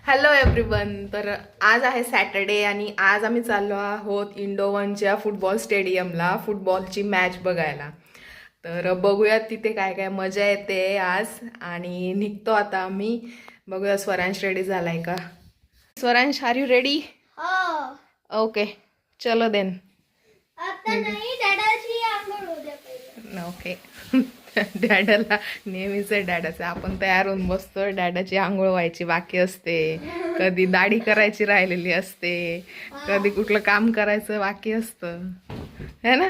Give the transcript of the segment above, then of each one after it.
Hello everyone. तर आज आहे सॅटर्डे आणि आज आम्ही चाललो आहोत इंडो 1च्या फुटबॉल स्टेडियमला फुटबॉलची मॅच बघायला. तर बघूयात तिथे काय काय मजा येते आज आणि निघतो आता आम्ही. बघूया स्वरांश रेडी झालाय का. Swaransh, R you ready? Okay, चलो देन. ओके. डॅडाला नेहमीच डॅडाचं आपण तयार होऊन बसतो. डॅडाची आंघोळ व्हायची बाकी असते, कधी दाढी करायची राहिलेली असते, कधी कुठलं काम करायचं बाकी असतं, है ना.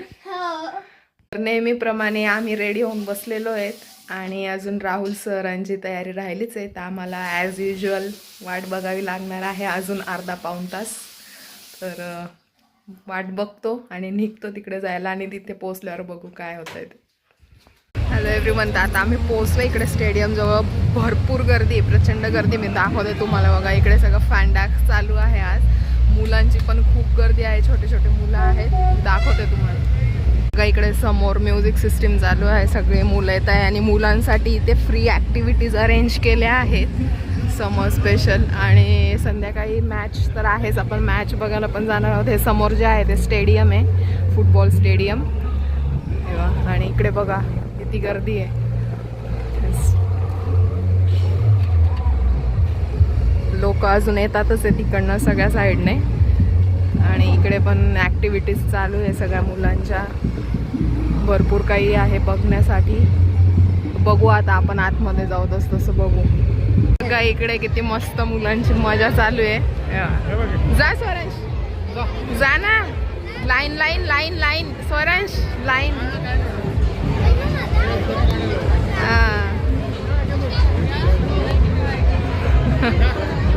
नेहमीप्रमाणे आम्ही रेडी होऊन बसलेलो आहेत आणि अजून राहुल सरांची तयारी राहिलीच आहे. तर आम्हाला ॲज युजल वाट बघावी लागणार आहे अजून अर्धा पाऊण तास. तर वाट बघतो आणि निघतो तिकडे जायला आणि तिथे पोहोचल्यावर बघू काय होतं आहे ते. Hello everyone. तर आता आम्ही पोहोचलो इकडे स्टेडियमजवळ. भरपूर गर्दी आहे, प्रचंड गर्दी. मी दाखवते तुम्हाला. बघा इकडे सगळं फॅनडाक चालू आहे आज. मुलांची पण खूप गर्दी आहे, छोटे छोटे मुलं आहेत. दाखवते तुम्हाला. बघा इकडे समोर म्युझिक सिस्टीम चालू आहे, सगळे मुलं येत आहे आणि मुलांसाठी इथे फ्री ॲक्टिव्हिटीज अरेंज केल्या आहेत समर स्पेशल. आणि संध्याकाळी मॅच तर आहेच, आपण मॅच बघायला पण जाणार आहोत. हे समोर जे आहे ते स्टेडियम आहे, फुटबॉल स्टेडियम. आणि इकडे बघा किती गर्दी आहे. लोक अजून येतातच आहे तिकडनं सगळ्या साईडने. आणि इकडे पण ॲक्टिव्हिटीज चालू आहे सगळ्या मुलांच्या. भरपूर काही आहे बघण्यासाठी. बघू आता आपण आतमध्ये जाऊ तसं बघू. बघा इकडे किती मस्त मुलांची मजा चालू आहे. जा स्वरांश, जा ना. Line line line line Swaransh, line.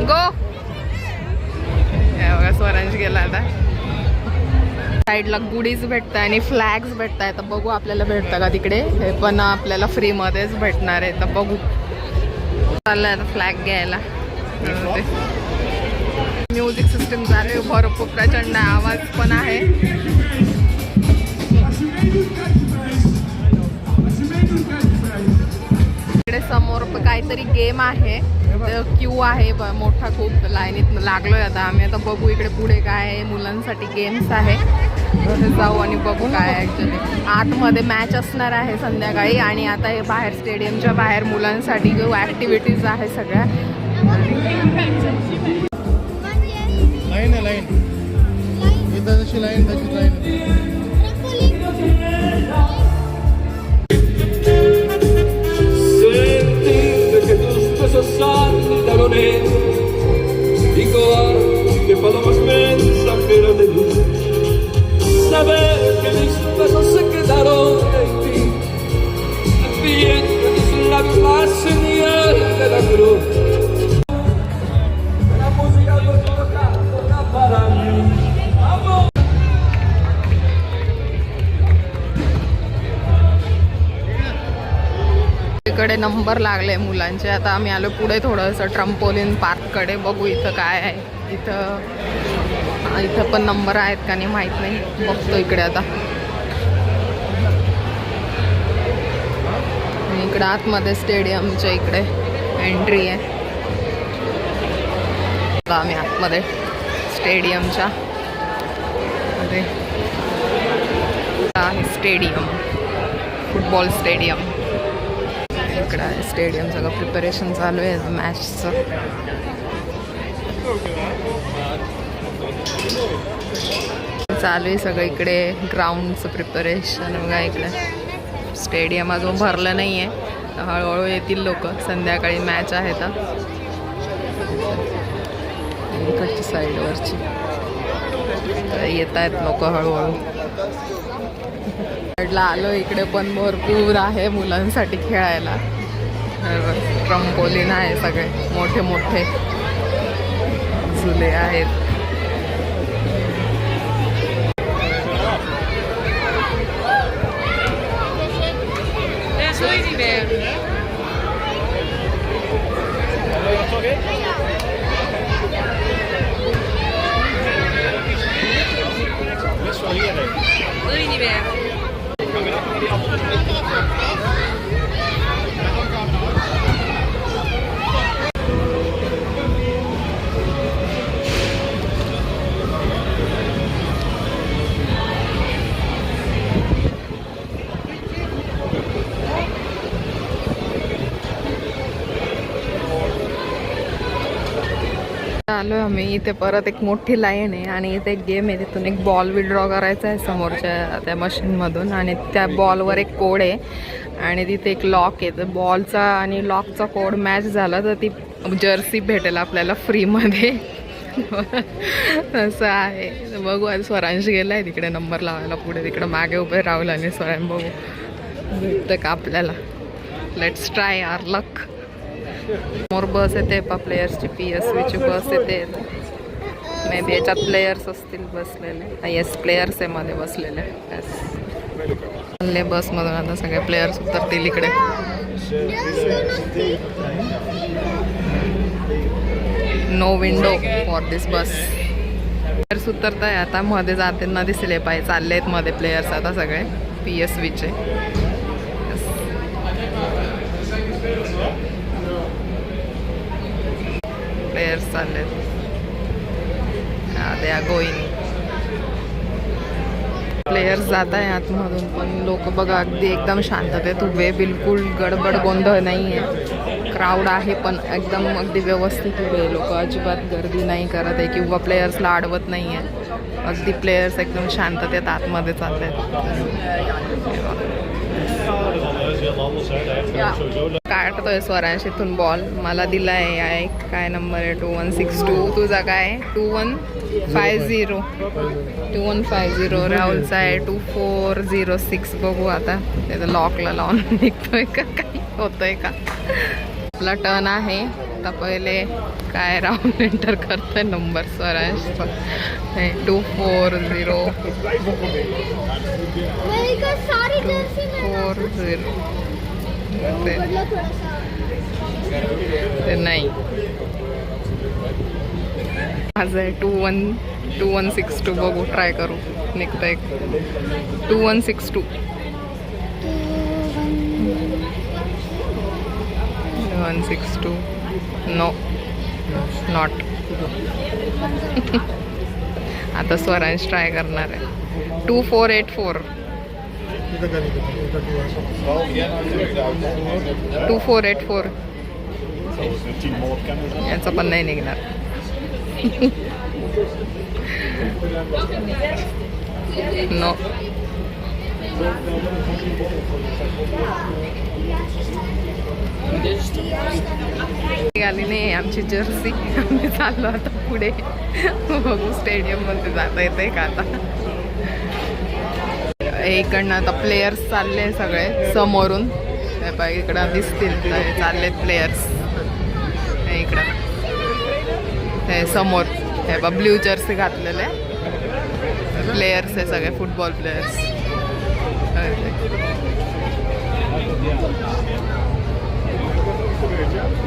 Go. बघा स्वरांश गेला आता. साईडला गुडीज भेटत आहे आणि फ्लॅग्स भेटत आहे. तर बघू आपल्याला भेटतं का तिकडे. हे पण आपल्याला फ्रीमध्येच भेटणार आहे. तर बघू. चाललंय आता फ्लॅग घ्यायला. म्युझिक सिस्टम चालू आहे, भरपूर प्रचंड आवाज पण आहे. इकडे समोर काहीतरी गेम आहे, क्यू आहे मोठा खूप. लाईनीत लागलोय आता आम्ही. आता बघू इकडे पुढे काय आहे. मुलांसाठी गेम्स आहे, जाऊ आणि बघू काय आहे. ॲक्च्युली आतमध्ये मॅच असणार आहे संध्याकाळी. आणि आता हे बाहेर स्टेडियमच्या बाहेर मुलांसाठी ॲक्टिव्हिटीज आहे सगळ्या. लाईन आहे, लाईन इथं जशी लाईन तशी line. Digo que palomas mensajeras de luz, saber que mis besos se quedaron en ti, también que mis labios la señal de la cruz, la música por tocar para mí, amor. इकडे number लागले मुलांचे. आता आम्ही आलो पुढे थोडंसं trampoline पार्ककडे. बघू इथं काय आहे. इथं पण नंबर आहेत का नाही माहीत नाही. बघतो इकडे आता. इकडे आतमध्ये स्टेडियमच्या इकडे एंट्री आहे. आम्ही आतमध्ये स्टेडियमच्या मध्ये आहे स्टेडियम, फुटबॉल स्टेडियम. इकडं आहे स्टेडियम. सगळं प्रिपरेशन चालू आहे मॅचचं. चालू आहे सगळं इकडे ग्राउंडचं प्रिपरेशन. बघा इकडे स्टेडियम अजून भरलं नाही आहे, हळूहळू येतील लोक. संध्याकाळी मॅच आहे तर इकडची साईडवरची येत आहेत लोक हळूहळू. साईडला आलो. इकडे पण भरपूर आहे मुलांसाठी खेळायला. ट्रम्पोलिन आहे, सगळे मोठे मोठे झुले आहेत. आलो आम्ही इथे. परत एक मोठी लाईन आहे आणि इथे एक गेम आहे. तिथून एक बॉल विड्रॉ करायचा आहे समोरच्या त्या मशीनमधून आणि त्या बॉलवर एक कोड आहे आणि तिथे एक लॉक आहे. तर बॉलचा आणि लॉकचा कोड मॅच झाला तर ती जर्सी भेटेल आपल्याला फ्रीमध्ये. असं आहे. बघू आज स्वरांश गेला आहे तिकडे नंबर लावायला पुढे. तिकडे मागे उभे राहुल आणि स्वरांश. बघू भेटतं का आपल्याला. लेट्स ट्राय आर लक. समोर बस येते प्लेयर्सची PSVची बस येते. मे बी याच्यात प्लेयर्स असतील बसलेले. येस प्लेयर्स आहे मध्ये बसलेले. येस बसमधून आता सगळे प्लेयर्स उतरतील इकडे. No window for this bus. Players उतरताय आता. मध्ये जाते ना दिसले पाहिजे. चालले आहेत मध्ये प्लेयर्स आता सगळे PSVचे. प्लेयर्स चालले दे आर गोईंग. प्लेयर्स जात आहे आतमधून पण लोक बघा अगदी एकदम शांततेत उभे. बिलकुल गडबड गोंधळ नाही आहे. क्राऊड आहे पण एकदम अगदी व्यवस्थित उभे. लोक अजिबात गर्दी नाही करत आहे किंवा प्लेयर्सला अडवत नाही आहे. अगदी प्लेयर्स एकदम शांततेत आतमध्ये चालले आहेत. काढतोय स्वरांश इथून बॉल. मला दिला आहे काय नंबर आहे 2162. तुझा काय 2150. 2150. राहुलचा आहे 2406. बघू आता त्याचं लॉकला लावून निघतोय का काही होतंय का. आपला टर्न आहे आता. पहिले काय राहुल एंटर करतोय नंबर स्वरांशचा 240. 240 ते नाही. माझं आहे 2162. बघू ट्राय करू निघतं एक 2162. 162. No not. आता स्वरांश ट्राय करणार आहे 2484. 2484. याचं पण नाही निघणार. नो. निघाली नाही आमची जर्सी. आम्ही चाललो आता पुढे. बघू स्टेडियम मध्ये जाता येते का आता. इकडनं आता प्लेयर्स चालले सगळे समोरून. इकडं दिसतील चाललेत प्लेयर्स. इकडं हे समोर हे ब्ल्यू जर्सी घातलेले प्लेयर्स आहे सगळे फुटबॉल प्लेयर्स.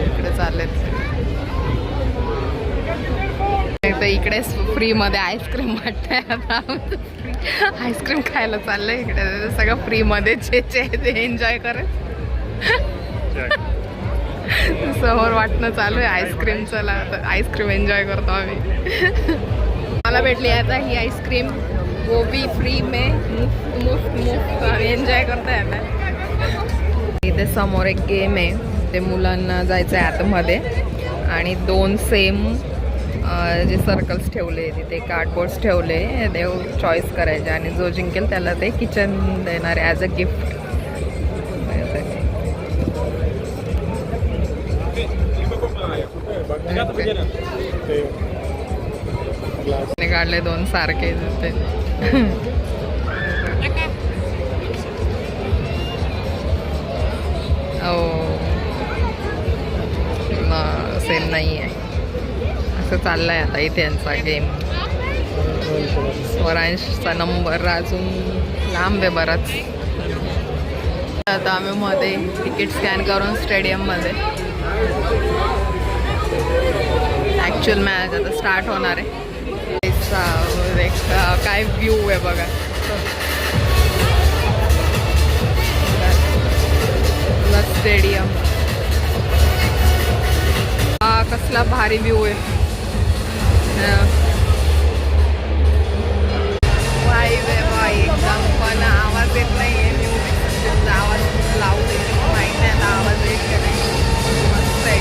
इकडे चाललेत. तर इकडे फ्रीमध्ये आईस्क्रीम वाटतंय आता. आईस्क्रीम खायला चाललंय इकडे. सगळं फ्रीमध्ये जे ते एन्जॉय करत. समोर वाटणं चालू आहे आईस्क्रीम. चला आता आईस्क्रीम एन्जॉय करतो आम्ही. मला भेटली आता ही आईस्क्रीम. वो भी फ्री में मुफ्त एन्जॉय करताय आता. इथे समोर एक गेम आहे. ते मुलांना जायचं आहे आतमध्ये आणि 2 सेम जे सर्कल्स ठेवले तिथे कार्डबोर्ड्स ठेवले. ते चॉईस करायचे आणि जो जिंकेल त्याला ते किचन देणार आहे ॲज अ गिफ्ट. काढले 2 सारखे ते. सेम नाही आहे असं चाललंय आता इथे यांचा गेम. स्वरांशचा नंबर अजून लांब आहे बराच. आता आम्ही मध्ये तिकीट स्कॅन करून स्टेडियममध्ये ॲक्च्युअल मॅच आता स्टार्ट होणार आहे. काय व्ह्यू आहे बघा. स्टेडियम हा कसला भारी व्ह्यू आहे. वाईब आहे बाई एकदम. पण आवाज येत नाही आहे. म्युझिक आवाज लावू दे माहीत नाही आता आवाज येत का नाही. मस्त आहे.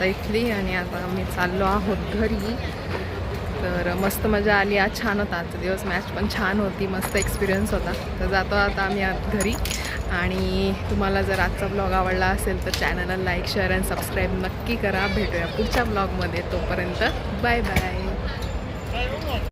इथली आणि आता आम्ही चाललो आहोत घरी. तर मस्त मजा आली, आज छान होता आजचा दिवस, मॅच पण छान होती, मस्त एक्सपिरियन्स होता. तर जातो आता आम्ही घरी. आणि तुम्हाला जर आजचा ब्लॉग आवडला असेल तर चॅनलला लाईक शेअर आणि सबस्क्राईब नक्की करा. भेटूया पुढच्या ब्लॉगमध्ये. तोपर्यंत बाय बाय.